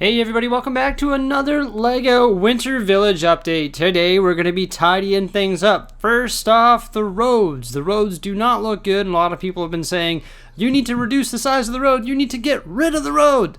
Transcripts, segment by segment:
Hey everybody, welcome back to another LEGO Winter Village update. Today we're going to be tidying things up. First off, the roads. The roads do not look good, and a lot of people have been saying, you need to reduce the size of the road, you need to get rid of the road.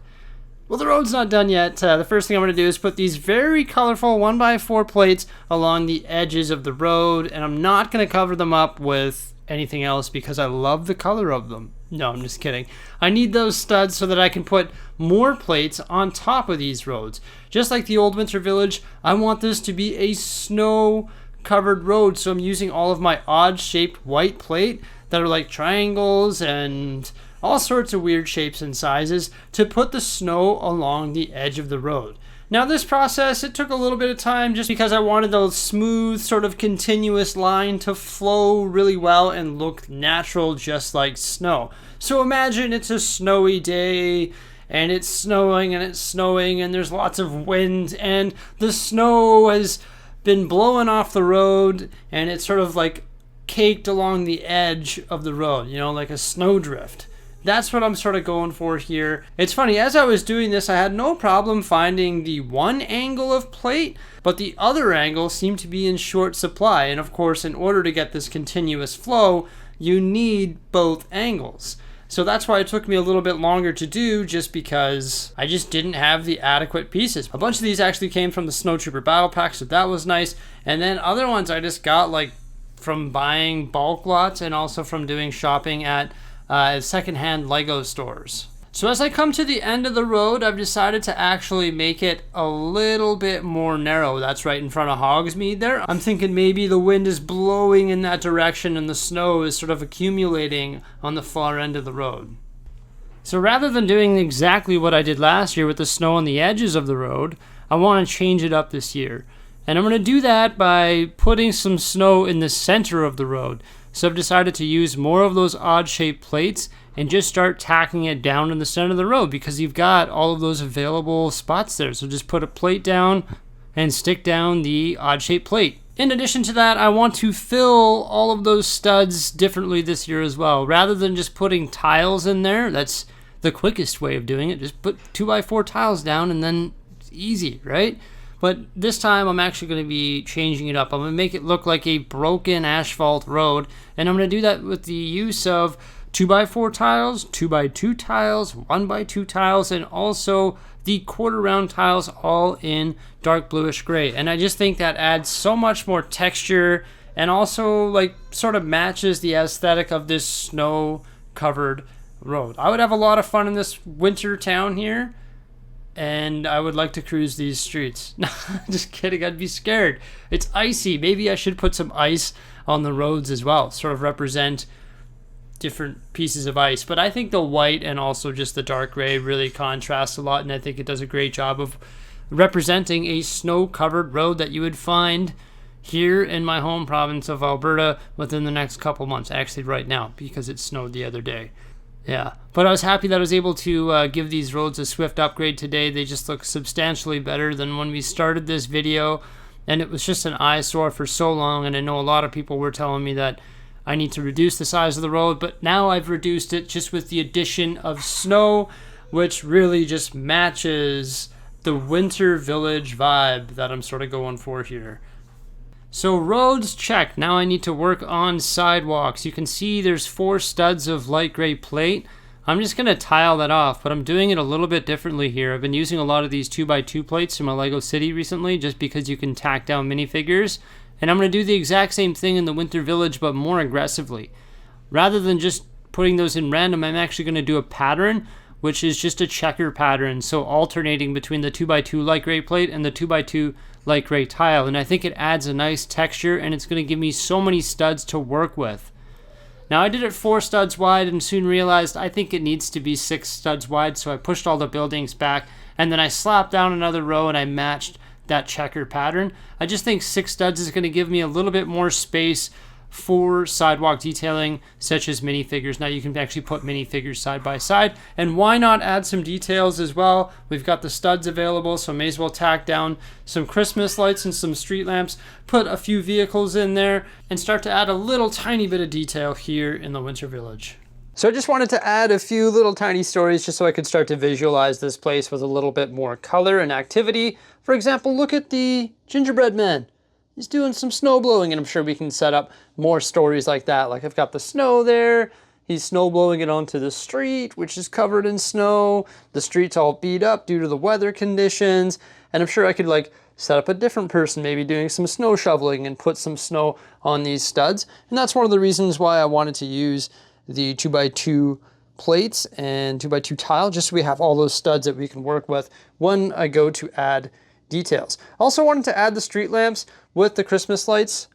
Well, the road's not done yet. The first thing I'm going to do is put these very colorful 1x4 plates along the edges of the road, and I'm not going to cover them up with anything else because I love the color of them. No, I'm just kidding. I need those studs so that I can put more plates on top of these roads. Just like the old Winter Village, I want this to be a snow-covered road, so I'm using all of my odd-shaped white plate that are like triangles and all sorts of weird shapes and sizes to put the snow along the edge of the road. Now this process, it took a little bit of time just because I wanted the smooth sort of continuous line to flow really well and look natural just like snow. So imagine it's a snowy day and it's snowing and there's lots of wind and the snow has been blowing off the road and it's sort of like caked along the edge of the road, you know, like a snowdrift. That's what I'm sort of going for here. It's funny, as I was doing this, I had no problem finding the one angle of plate, but the other angle seemed to be in short supply. And of course, in order to get this continuous flow, you need both angles. So that's why it took me a little bit longer to do, just because I just didn't have the adequate pieces. A bunch of these actually came from the Snow Trooper Battle Pack, so that was nice. And then other ones I just got like from buying bulk lots and also from doing shopping at secondhand Lego stores. So as I come to the end of the road, I've decided to actually make it a little bit more narrow. That's right in front of Hogsmeade there. I'm thinking maybe the wind is blowing in that direction and the snow is sort of accumulating on the far end of the road. So rather than doing exactly what I did last year with the snow on the edges of the road, I want to change it up this year. And I'm going to do that by putting some snow in the center of the road. So I've decided to use more of those odd-shaped plates and just start tacking it down in the center of the road because you've got all of those available spots there. So just put a plate down and stick down the odd-shaped plate. In addition to that, I want to fill all of those studs differently this year as well. Rather than just putting tiles in there, that's the quickest way of doing it. Just put 2x4 tiles down and then it's easy, right? But this time I'm actually going to be changing it up. I'm going to make it look like a broken asphalt road. And I'm going to do that with the use of 2x4 tiles, 2x2 tiles, 1x2 tiles, and also the quarter round tiles all in dark bluish gray. And I just think that adds so much more texture and also like sort of matches the aesthetic of this snow covered road. I would have a lot of fun in this winter town here. And I would like to cruise these streets. Just kidding, I'd be scared. It's icy. Maybe I should put some ice on the roads as well, sort of represent different pieces of ice. But I think the white and also just the dark gray really contrast a lot, and I think it does a great job of representing a snow-covered road that you would find here in my home province of Alberta within the next couple months. Actually, right now, because it snowed the other day. Yeah, but I was happy that I was able to give these roads a swift upgrade today. They just look substantially better than when we started this video, and it was just an eyesore for so long, and I know a lot of people were telling me that I need to reduce the size of the road, but now I've reduced it just with the addition of snow, which really just matches the Winter Village vibe that I'm sort of going for here. So roads checked. Now I need to work on sidewalks. You can see there's 4 studs of light gray plate. I'm just going to tile that off, but I'm doing it a little bit differently here. I've been using a lot of these 2x2 plates in my Lego City recently just because you can tack down minifigures. And I'm going to do the exact same thing in the Winter Village, but more aggressively. Rather than just putting those in random, I'm actually going to do a pattern, which is just a checker pattern. So alternating between the 2x2 light gray plate and the 2x2 light gray tile. And I think it adds a nice texture and it's going to give me so many studs to work with. Now I did it 4 studs wide and soon realized I think it needs to be 6 studs wide. So I pushed all the buildings back and then I slapped down another row and I matched that checker pattern. I just think 6 studs is going to give me a little bit more space for sidewalk detailing such as minifigures. Now you can actually put minifigures side by side, and why not add some details as well? We've got the studs available, so may as well tack down some Christmas lights and some street lamps, put a few vehicles in there, and start to add a little tiny bit of detail here in the Winter Village. So I just wanted to add a few little tiny stories just so I could start to visualize this place with a little bit more color and activity. For example, look at the gingerbread man. He's doing some snow blowing, and I'm sure we can set up more stories like that. Like I've got the snow there. He's snow blowing it onto the street, which is covered in snow. The street's all beat up due to the weather conditions. And I'm sure I could like set up a different person, maybe doing some snow shoveling and put some snow on these studs. And that's one of the reasons why I wanted to use the 2x2 plates and 2x2 tile, just so we have all those studs that we can work with when I go to add details. Also wanted to add the street lamps with the Christmas lights,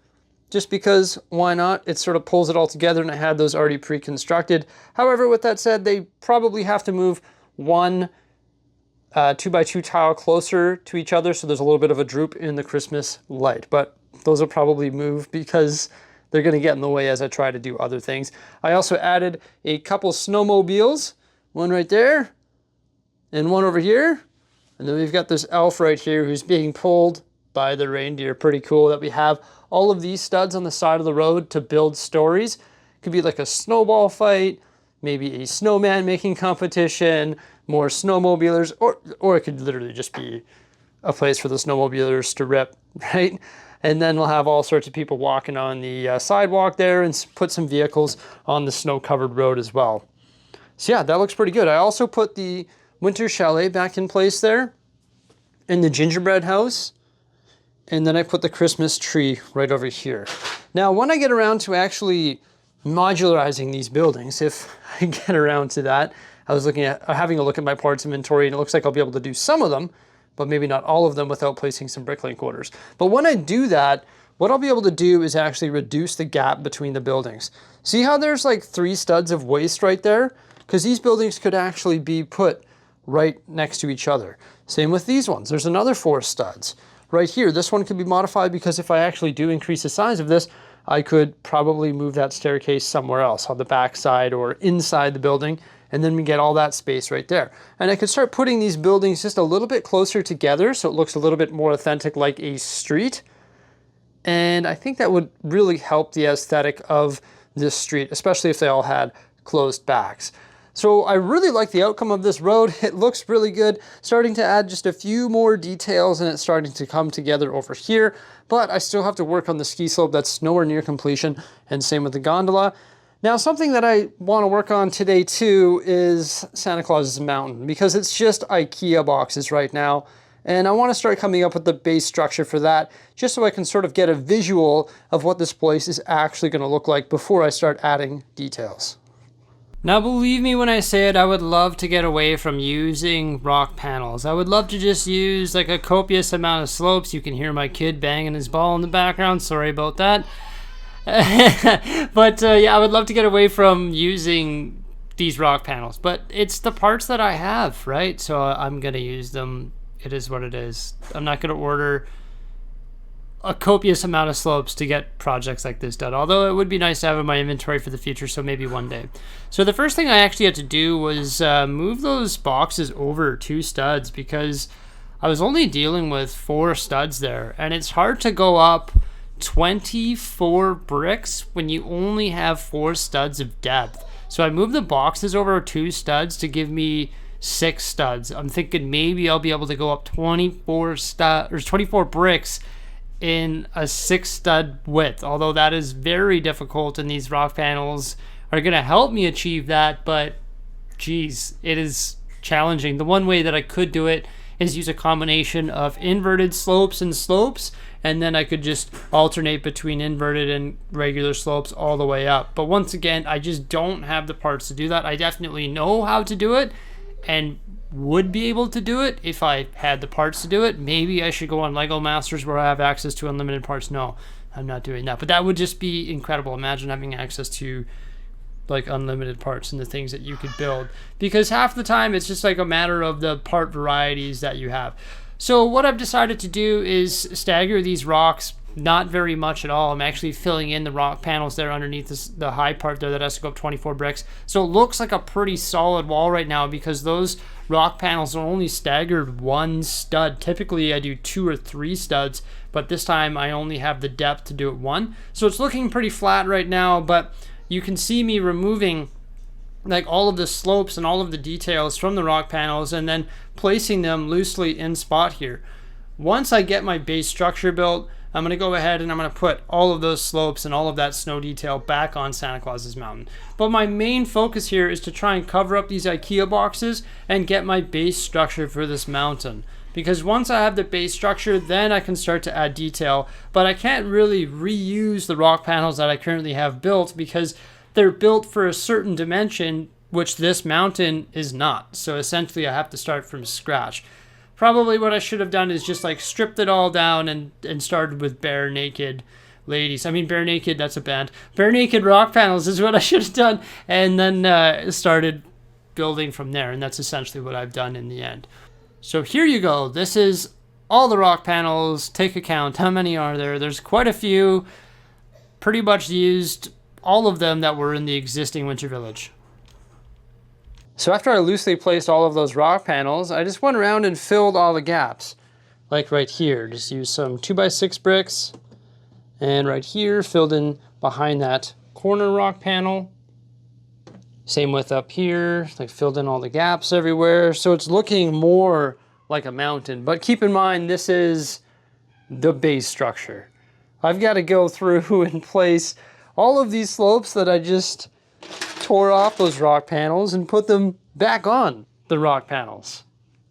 just because why not? It sort of pulls it all together, and I had those already pre-constructed. However, with that said, they probably have to move one 2x2 tile closer to each other, so there's a little bit of a droop in the Christmas light, but those will probably move because they're going to get in the way as I try to do other things. I also added a couple snowmobiles, one right there and one over here. And then we've got this elf right here who's being pulled by the reindeer. Pretty cool that we have all of these studs on the side of the road to build stories. Could be like a snowball fight, maybe a snowman making competition, more snowmobilers, or it could literally just be a place for the snowmobilers to rip, right? And then we'll have all sorts of people walking on the sidewalk there and put some vehicles on the snow-covered road as well. So yeah, that looks pretty good. I also put the winter chalet back in place there and the gingerbread house. And then I put the Christmas tree right over here. Now, when I get around to actually modularizing these buildings, if I get around to that, I was having a look at my parts inventory, and it looks like I'll be able to do some of them, but maybe not all of them without placing some bricklink orders. But when I do that, what I'll be able to do is actually reduce the gap between the buildings. See how there's like 3 studs of waste right there? Because these buildings could actually be put right next to each other. Same with these ones. There's another 4 studs. Right here, this one could be modified because if I actually do increase the size of this, I could probably move that staircase somewhere else on the back side or inside the building, and then we get all that space right there. And I could start putting these buildings just a little bit closer together so it looks a little bit more authentic like a street. And I think that would really help the aesthetic of this street, especially if they all had closed backs. So I really like the outcome of this road. It looks really good. Starting to add just a few more details, and it's starting to come together over here. But I still have to work on the ski slope that's nowhere near completion, and same with the gondola. Now, something that I want to work on today too is Santa Claus's Mountain, because it's just IKEA boxes right now. And I want to start coming up with the base structure for that, just so I can sort of get a visual of what this place is actually going to look like before I start adding details. Now, believe me when I say it, I would love to get away from using rock panels. I would love to just use like a copious amount of slopes. You can hear my kid banging his ball in the background. Sorry about that. But yeah, I would love to get away from using these rock panels. But it's the parts that I have, right? So I'm going to use them. It is what it is. I'm not going to order a copious amount of slopes to get projects like this done, although it would be nice to have in my inventory for the future, so maybe one day. So the first thing I actually had to do was move those boxes over 2 studs, because I was only dealing with 4 studs there, and it's hard to go up 24 bricks when you only have 4 studs of depth. So I moved the boxes over 2 studs to give me 6 studs. I'm thinking maybe I'll be able to go up 24 bricks in a 6 stud width, although that is very difficult, and these rock panels are going to help me achieve that, but geez, it is challenging. The one way that I could do it is use a combination of inverted slopes and slopes, and then I could just alternate between inverted and regular slopes all the way up. But once again, I just don't have the parts to do that. I definitely know how to do it and would be able to do it if I had the parts to do it. Maybe I should go on Lego Masters where I have access to unlimited parts. No, I'm not doing that. But that would just be incredible. Imagine having access to like unlimited parts and the things that you could build, because half the time it's just like a matter of the part varieties that you have. So what I've decided to do is stagger these rocks, not very much at all. I'm actually filling in the rock panels there underneath the high part there that has to go up 24 bricks. So it looks like a pretty solid wall right now, because those rock panels are only staggered 1 stud. Typically I do 2 or 3 studs, but this time I only have the depth to do it 1. So it's looking pretty flat right now, but you can see me removing like all of the slopes and all of the details from the rock panels and then placing them loosely in spot here. Once I get my base structure built, I'm going to go ahead and I'm going to put all of those slopes and all of that snow detail back on Santa Claus's mountain. But my main focus here is to try and cover up these IKEA boxes and get my base structure for this mountain. Because once I have the base structure, then I can start to add detail. But I can't really reuse the rock panels that I currently have built because they're built for a certain dimension, which this mountain is not. So essentially I have to start from scratch. Probably what I should have done is just like stripped it all down and started with Bare Naked Ladies. I mean, Bare Naked, that's a band. Bare Naked rock panels is what I should have done. And then started building from there. And that's essentially what I've done in the end. So here you go. This is all the rock panels. Take a count. How many are there? There's quite a few. Pretty much used all of them that were in the existing winter village. So after I loosely placed all of those rock panels, I just went around and filled all the gaps. Like right here, just used some 2x6 bricks. And right here, filled in behind that corner rock panel. Same with up here, like filled in all the gaps everywhere. So it's looking more like a mountain. But keep in mind, this is the base structure. I've got to go through and place all of these slopes that I just tore off those rock panels and put them back on the rock panels.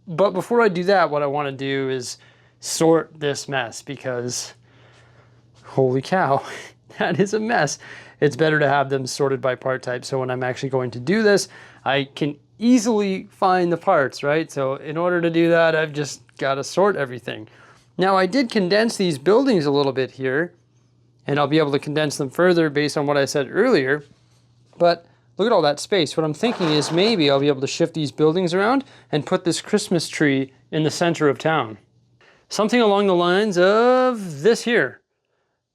But before I do that, what I want to do is sort this mess because holy cow, that is a mess. It's better to have them sorted by part type. So when I'm actually going to do this, I can easily find the parts, right? So in order to do that, I've just got to sort everything. Now I did condense these buildings a little bit here, and I'll be able to condense them further based on what I said earlier. But look at all that space. What I'm thinking is maybe I'll be able to shift these buildings around and put this Christmas tree in the center of town. Something along the lines of this here.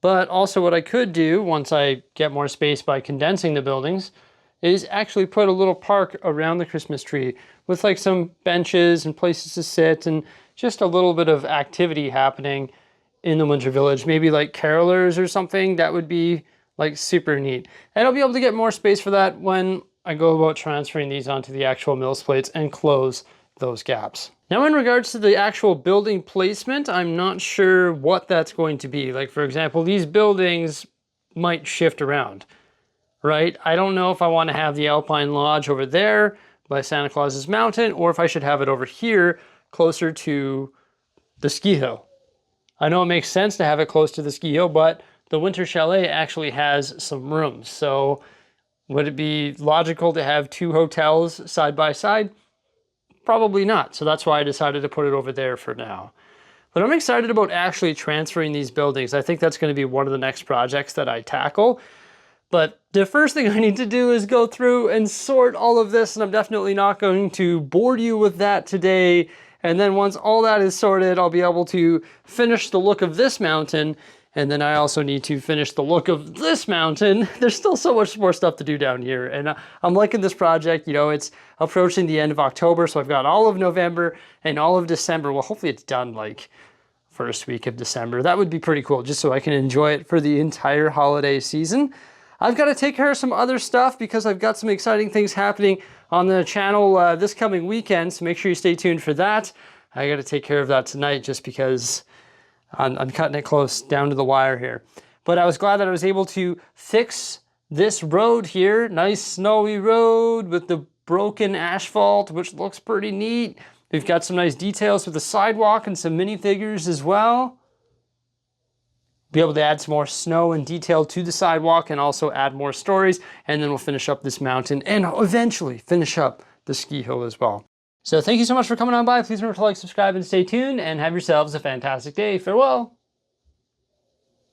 But also what I could do once I get more space by condensing the buildings is actually put a little park around the Christmas tree with like some benches and places to sit and just a little bit of activity happening in the winter village. Maybe like carolers or something. That would be like super neat. And I'll be able to get more space for that when I go about transferring these onto the actual mills plates and close those gaps. Now in regards to the actual building placement, I'm not sure what that's going to be. Like for example, these buildings might shift around, right? I don't know if I want to have the Alpine Lodge over there by Santa Claus's mountain or if I should have it over here closer to the ski hill. I know it makes sense to have it close to the ski hill, but the winter chalet actually has some rooms. So would it be logical to have two hotels side by side? Probably not. So that's why I decided to put it over there for now. But I'm excited about actually transferring these buildings. I think that's going to be one of the next projects that I tackle. But the first thing I need to do is go through and sort all of this, and I'm definitely not going to bore you with that today. And then once all that is sorted, I'll be able to finish the look of this mountain. And then I also need to finish the look of this mountain. There's still so much more stuff to do down here. And I'm liking this project. You know, it's approaching the end of October, so I've got all of November and all of December. Well, hopefully it's done like first week of December. That would be pretty cool, just so I can enjoy it for the entire holiday season. I've got to take care of some other stuff because I've got some exciting things happening on the channel this coming weekend, so make sure you stay tuned for that. I got to take care of that tonight just because I'm cutting it close down to the wire here. But I was glad that I was able to fix this road here. Nice snowy road with the broken asphalt, which looks pretty neat. We've got some nice details with the sidewalk and some minifigures as well. Be able to add some more snow and detail to the sidewalk and also add more stories. And then we'll finish up this mountain and eventually finish up the ski hill as well. So thank you so much for coming on by. Please remember to like, subscribe, and stay tuned, and have yourselves a fantastic day. Farewell.